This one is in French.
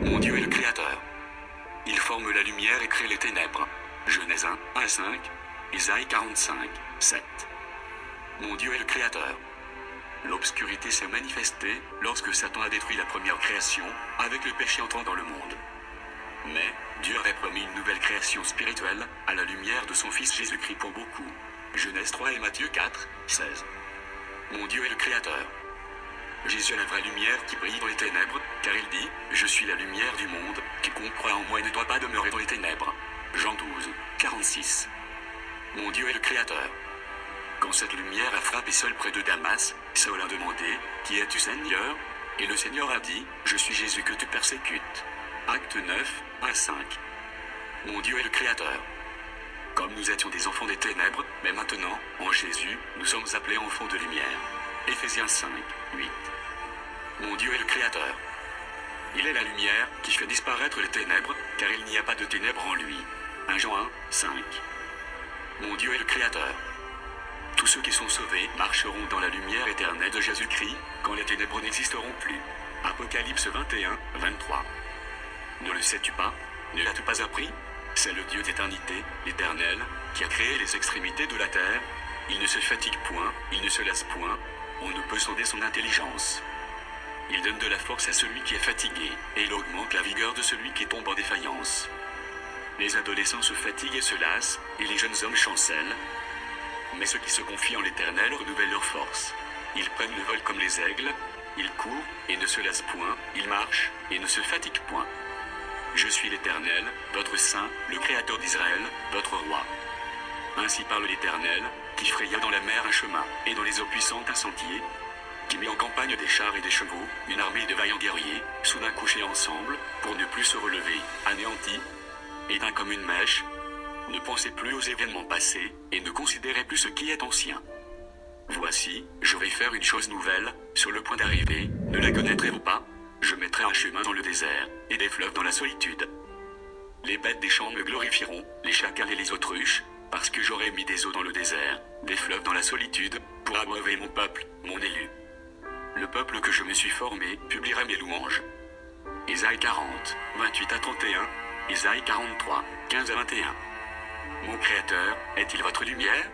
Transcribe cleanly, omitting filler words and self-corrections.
Mon Dieu est le Créateur. Il forme la lumière et crée les ténèbres. Genèse 1, 1 5, Isaïe 45, 7. Mon Dieu est le Créateur. L'obscurité s'est manifestée lorsque Satan a détruit la première création, avec le péché entrant dans le monde. Mais Dieu avait promis une nouvelle création spirituelle, à la lumière de son Fils Jésus-Christ pour beaucoup. Genèse 3 et Matthieu 4, 16. Mon Dieu est le Créateur. Jésus est la vraie lumière qui brille dans les ténèbres, car il dit « Je suis la lumière du monde, quiconque croit en moi ne doit pas demeurer dans les ténèbres. » Jean 12, 46. Mon Dieu est le Créateur. Quand cette lumière a frappé Saul près de Damas, Saul a demandé « Qui es-tu, Seigneur ?» Et le Seigneur a dit « Je suis Jésus que tu persécutes. » Acte 9, 1 5. Mon Dieu est le Créateur. Comme nous étions des enfants des ténèbres, mais maintenant, en Jésus, nous sommes appelés enfants de lumière. Éphésiens 5, 8. Mon Dieu est le Créateur. Il est la lumière qui fait disparaître les ténèbres, car il n'y a pas de ténèbres en lui. 1 Jean 1, 5. Mon Dieu est le Créateur. Tous ceux qui sont sauvés marcheront dans la lumière éternelle de Jésus-Christ, quand les ténèbres n'existeront plus. Apocalypse 21, 23. Ne le sais-tu pas? Ne l'as-tu pas appris? C'est le Dieu d'éternité, l'Éternel, qui a créé les extrémités de la terre. Il ne se fatigue point, il ne se lasse point. On ne peut sonder son intelligence. Il donne de la force à celui qui est fatigué, et il augmente la vigueur de celui qui tombe en défaillance. Les adolescents se fatiguent et se lassent, et les jeunes hommes chancellent. Mais ceux qui se confient en l'Éternel renouvellent leur force. Ils prennent le vol comme les aigles, ils courent et ne se lassent point, ils marchent et ne se fatiguent point. Je suis l'Éternel, votre Saint, le Créateur d'Israël, votre Roi. Ainsi parle l'Éternel, qui fraya dans la mer un chemin, et dans les eaux puissantes un sentier, qui mit en campagne des chars et des chevaux, une armée de vaillants guerriers, soudain couchés ensemble, pour ne plus se relever, anéantis, éteints comme une mèche. Ne pensez plus aux événements passés, et ne considérez plus ce qui est ancien. Voici, je vais faire une chose nouvelle, sur le point d'arriver, ne la connaîtrez-vous pas? Je mettrai un chemin dans le désert, et des fleuves dans la solitude. Les bêtes des champs me glorifieront, les chacals et les autruches, parce que j'aurai mis des eaux dans le désert, des fleuves dans la solitude, pour abreuver mon peuple, mon élu. Le peuple que je me suis formé publiera mes louanges. Isaïe 40, 28 à 31, Isaïe 43, 15 à 21. Mon Créateur, est-il votre lumière?